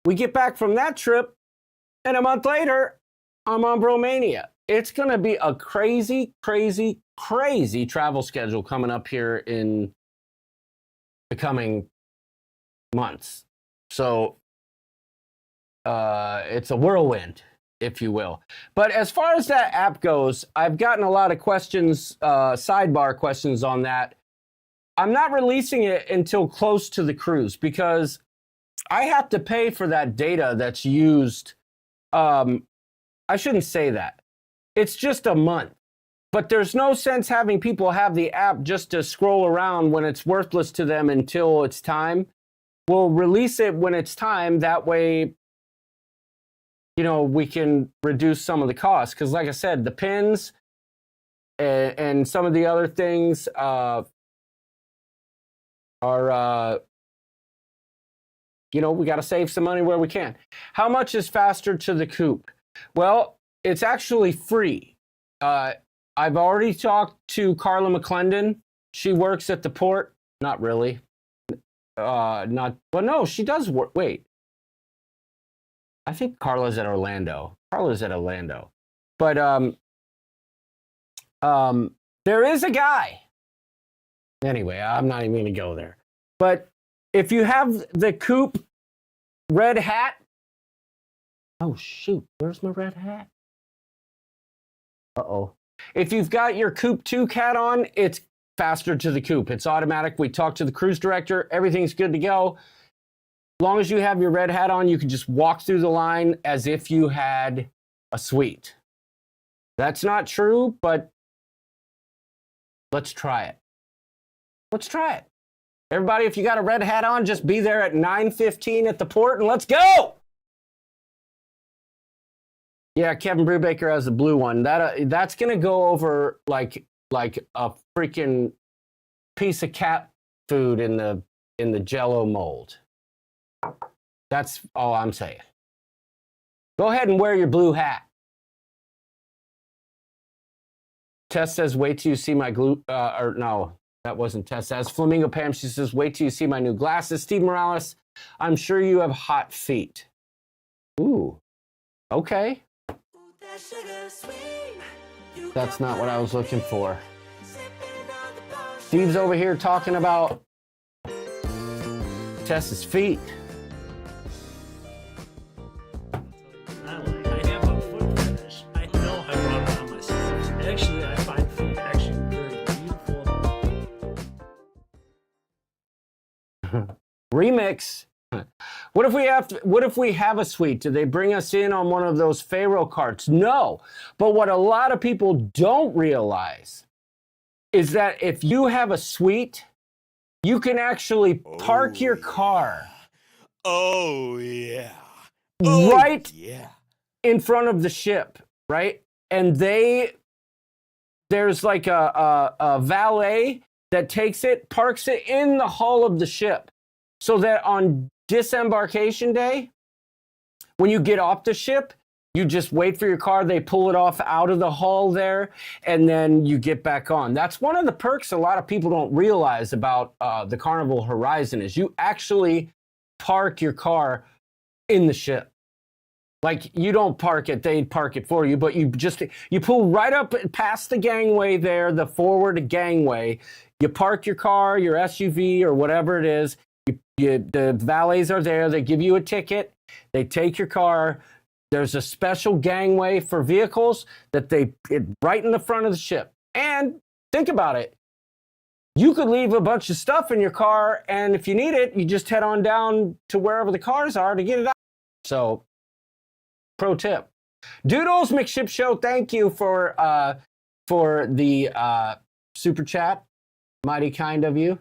Speaker 11: we get back from that trip, and a month later, I'm on Bromania. It's going to be a crazy, crazy, crazy travel schedule coming up here in the coming months. So it's a whirlwind, if you will. But as far as that app goes, I've gotten a lot of questions, sidebar questions on that. I'm not releasing it until close to the cruise because I have to pay for that data that's used. I shouldn't say that. It's just a month. But there's no sense having people have the app just to scroll around when it's worthless to them until it's time. We'll release it when it's time. That way, we can reduce some of the costs. Because like I said, the pins and some of the other things are, we got to save some money where we can. How much is faster to the Coop? Well, it's actually free. I've already talked to Carla McClendon. She works at the port. Not really. No, she does work. Wait. I think Carla's at Orlando. But there is a guy. Anyway, I'm not even going to go there. But if you have the Coop red hat. Oh, shoot. Where's my red hat? Uh-oh. If you've got your Coop 2 cat on, it's faster to the Coop. It's automatic. We talked to the cruise director. Everything's good to go. As long as you have your red hat on, you can just walk through the line as if you had a suite. That's not true, but Let's try it. Let's try it. Everybody, if you got a red hat on, just be there at 9:15 at the port and let's go. Yeah, Kevin Brubaker has the blue one. That's gonna go over like a freaking piece of cat food in the Jello mold. That's all I'm saying. Go ahead and wear your blue hat. Tess says, "Wait till you see my glue." Or no, that wasn't Tess. As Flamingo Pam, she says, "Wait till you see my new glasses." Steve Morales, I'm sure you have hot feet. Ooh, okay. That's not what I was looking for. Steve's over here talking about Tess's feet.
Speaker 4: I have a foot fetish. I know I brought it on myself. Actually, I find feet actually very beautiful.
Speaker 11: Remix. What if we have a suite? Do they bring us in on one of those Pharaoh carts? No. But what a lot of people don't realize is that if you have a suite, you can actually park your car.
Speaker 3: Oh, yeah.
Speaker 11: Right in front of the ship, right? And there's like a valet that takes it, parks it in the hull of the ship, so that on disembarkation day, when you get off the ship, you just wait for your car, they pull it off out of the hull there, and then you get back on. That's one of the perks a lot of people don't realize about the Carnival Horizon is you actually park your car in the ship. Like, you don't park it, they park it for you, but you pull right up past the gangway there, the forward gangway. You park your car, your SUV, or whatever it is. The valets are there. They give you a ticket. They take your car. There's a special gangway for vehicles that right in the front of the ship. And think about it. You could leave a bunch of stuff in your car, and if you need it, you just head on down to wherever the cars are to get it out. So, pro tip. Doodles McShip Show, thank you for the super chat. Mighty kind of you.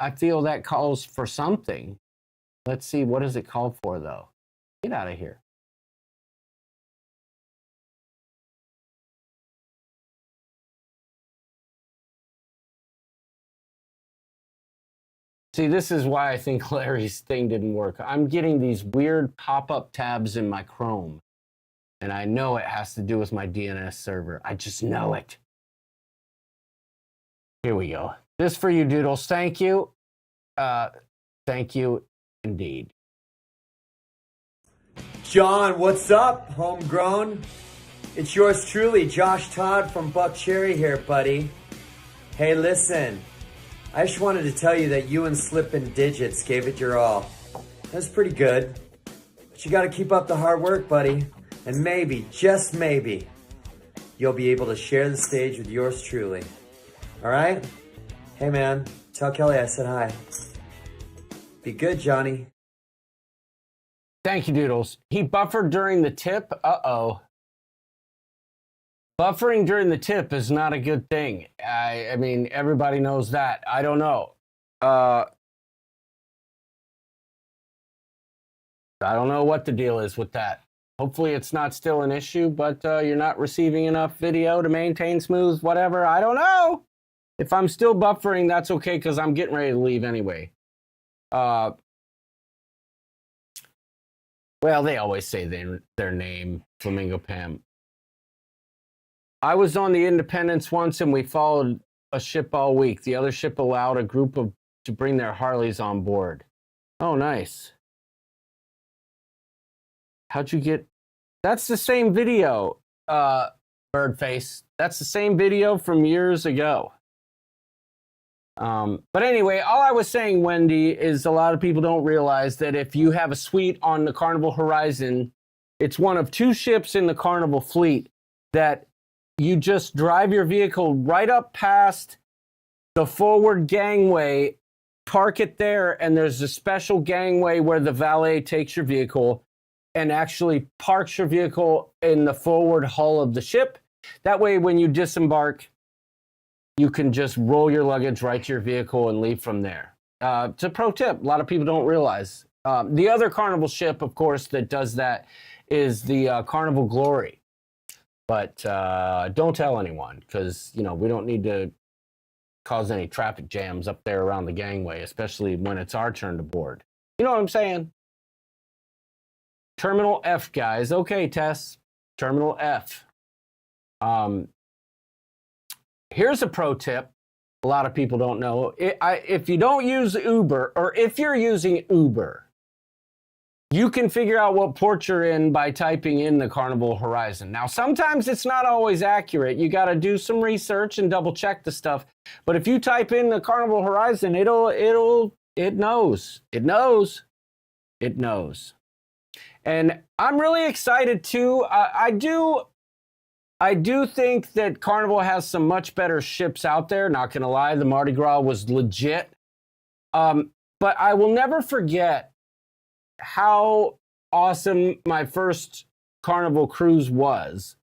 Speaker 11: I feel that calls for something. Let's see, what does it call for, though? Get out of here. See, this is why I think Larry's thing didn't work. I'm getting these weird pop-up tabs in my Chrome, and I know it has to do with my DNS server. I just know it. Here we go. This for you, Doodles. Thank you. Thank you indeed.
Speaker 15: John, what's up, homegrown? It's yours truly, Josh Todd from Buck Cherry here, buddy. Hey, listen. I just wanted to tell you that you and Slippin' Digits gave it your all. That's pretty good. But you gotta keep up the hard work, buddy. And maybe, just maybe, you'll be able to share the stage with yours truly. Alright? Hey man, tell Kelly I said hi. Be good, Johnny.
Speaker 11: Thank you, Doodles. He buffered during the tip. Uh-oh. Buffering during the tip is not a good thing. I mean, everybody knows that. I don't know. I don't know what the deal is with that. Hopefully it's not still an issue, but you're not receiving enough video to maintain smooth whatever. I don't know. If I'm still buffering, that's okay, because I'm getting ready to leave anyway. Well, they always say their name, Flamingo Pam. I was on the Independence once, and we followed a ship all week. The other ship allowed a group to bring their Harleys on board. Oh, nice. How'd you get... That's the same video, Birdface. That's the same video from years ago. But anyway, all I was saying, Wendy, is a lot of people don't realize that if you have a suite on the Carnival Horizon, it's one of two ships in the Carnival fleet that you just drive your vehicle right up past the forward gangway, park it there, and there's a special gangway where the valet takes your vehicle and actually parks your vehicle in the forward hull of the ship. That way, when you disembark, you can just roll your luggage right to your vehicle and leave from there. It's a pro tip. A lot of people don't realize. The other Carnival ship, of course, that does that is the Carnival Glory. But don't tell anyone, because, you know, we don't need to cause any traffic jams up there around the gangway, especially when it's our turn to board. You know what I'm saying? Terminal F, guys. Okay, Tess. Terminal F. Here's a pro tip. A lot of people don't know. If you don't use Uber, or if you're using Uber, you can figure out what port you're in by typing in the Carnival Horizon. Now, sometimes it's not always accurate. You got to do some research and double check the stuff. But if you type in the Carnival Horizon, it knows. And I'm really excited too. I do think that Carnival has some much better ships out there. Not gonna lie, the Mardi Gras was legit. But I will never forget how awesome my first Carnival cruise was,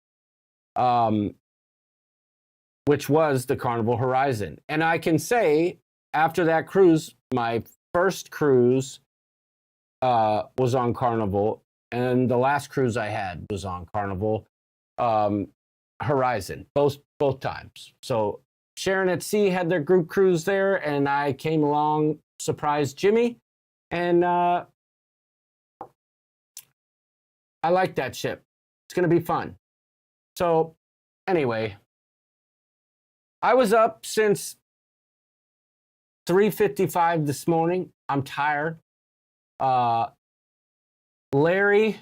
Speaker 11: which was the Carnival Horizon. And I can say, after that cruise, my first cruise was on Carnival, and the last cruise I had was on Carnival Horizon, both times. So Sharon at Sea had their group cruise there, and I came along, surprised Jimmy, and I like that ship. It's going to be fun. So anyway, I was up since 3:55 this morning. I'm tired. Larry,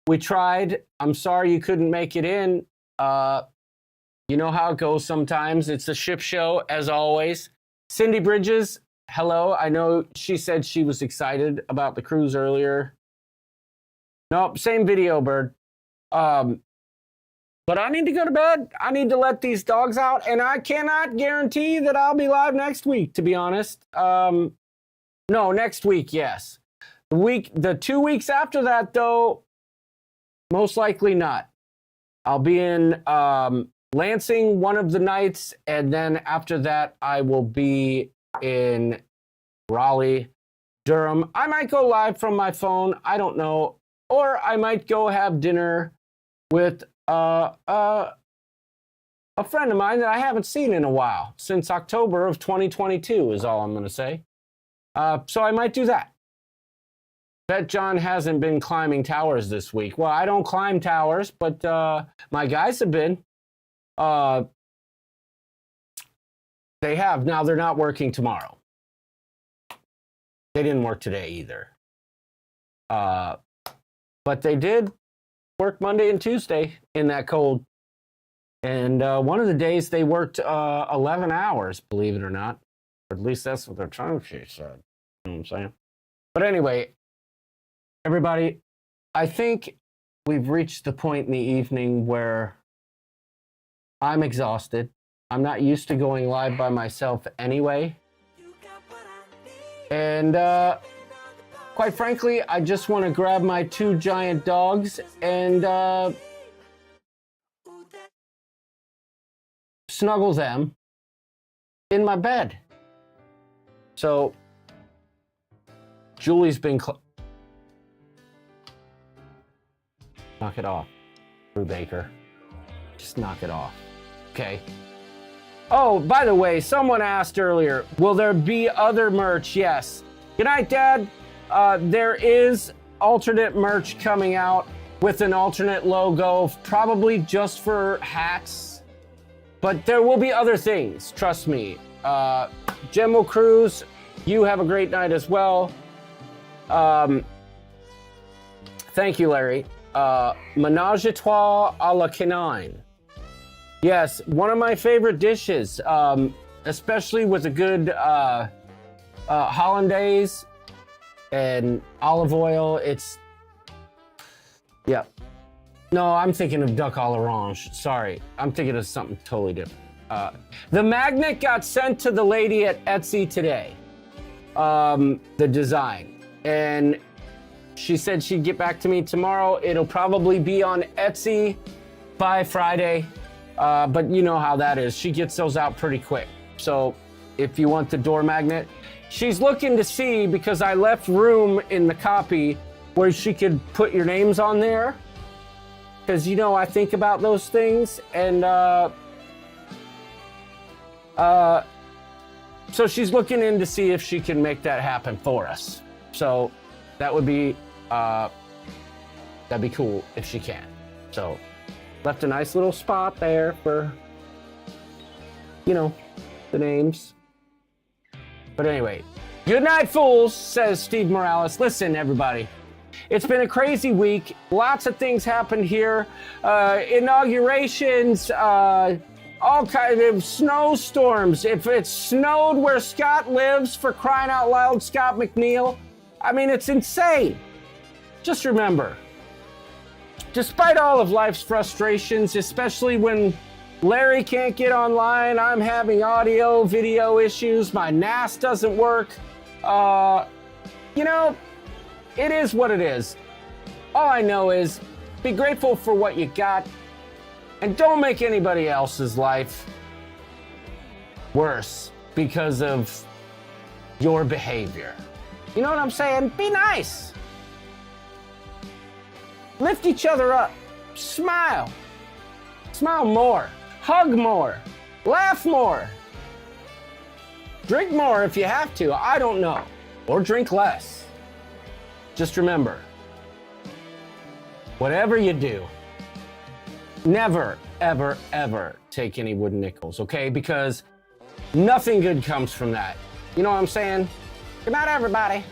Speaker 11: we tried. I'm sorry you couldn't make it in. You know how it goes sometimes. It's a ship show, as always. Cindy Bridges, hello. I know she said she was excited about the cruise earlier. Nope, same video, Bird. But I need to go to bed. I need to let these dogs out, and I cannot guarantee that I'll be live next week, to be honest. No, next week, yes. The 2 weeks after that, though, most likely not. I'll be in Lansing one of the nights, and then after that, I will be in Raleigh, Durham. I might go live from my phone. I don't know. Or I might go have dinner with a friend of mine that I haven't seen in a while. Since October of 2022 is all I'm going to say. So I might do that. Bet John hasn't been climbing towers this week. Well, I don't climb towers, but my guys have been. They have. Now they're not working tomorrow. They didn't work today either. But they did work Monday and Tuesday in that cold. And one of the days they worked 11 hours, believe it or not. Or at least that's what their time sheet said. You know what I'm saying? But anyway, everybody, I think we've reached the point in the evening where I'm exhausted. I'm not used to going live by myself anyway. And quite frankly, I just want to grab my two giant dogs and snuggle them in my bed. So, Julie's been... Knock it off, Brew Baker. Just knock it off, okay? Oh, by the way, someone asked earlier, will there be other merch? Yes. Good night, Dad. There is alternate merch coming out with an alternate logo, probably just for hats. But there will be other things, trust me. Gemmo Cruz, you have a great night as well. Thank you, Larry. Menage a trois a la canine. Yes, one of my favorite dishes, especially with a good hollandaise and olive oil. It's, yeah. No, I'm thinking of duck à l'orange. Sorry, I'm thinking of something totally different. The magnet got sent to the lady at Etsy today, the design, and she said she'd get back to me tomorrow. It'll probably be on Etsy by Friday. But you know how that is. She gets those out pretty quick. So if you want the door magnet, she's looking to see, because I left room in the copy where she could put your names on there. Because, you know, I think about those things. And so she's looking in to see if she can make that happen for us. So that would be, that'd be cool if she can. So left a nice little spot there for, you know, the names. But anyway, good night, fools, says Steve Morales. Listen, everybody, it's been a crazy week. Lots of things happened here. Inaugurations, all kinds of snowstorms. If it snowed where Scott lives, for crying out loud, Scott McNeil. I mean, it's insane. Just remember, despite all of life's frustrations, especially when Larry can't get online, I'm having audio, video issues, my NAS doesn't work. You know, it is what it is. All I know is be grateful for what you got and don't make anybody else's life worse because of your behavior. You know what I'm saying? Be nice. Lift each other up. Smile. Smile more. Hug more. Laugh more. Drink more if you have to. I don't know. Or drink less. Just remember, whatever you do, never, ever, ever take any wooden nickels, okay? Because nothing good comes from that. You know what I'm saying? Good night, everybody.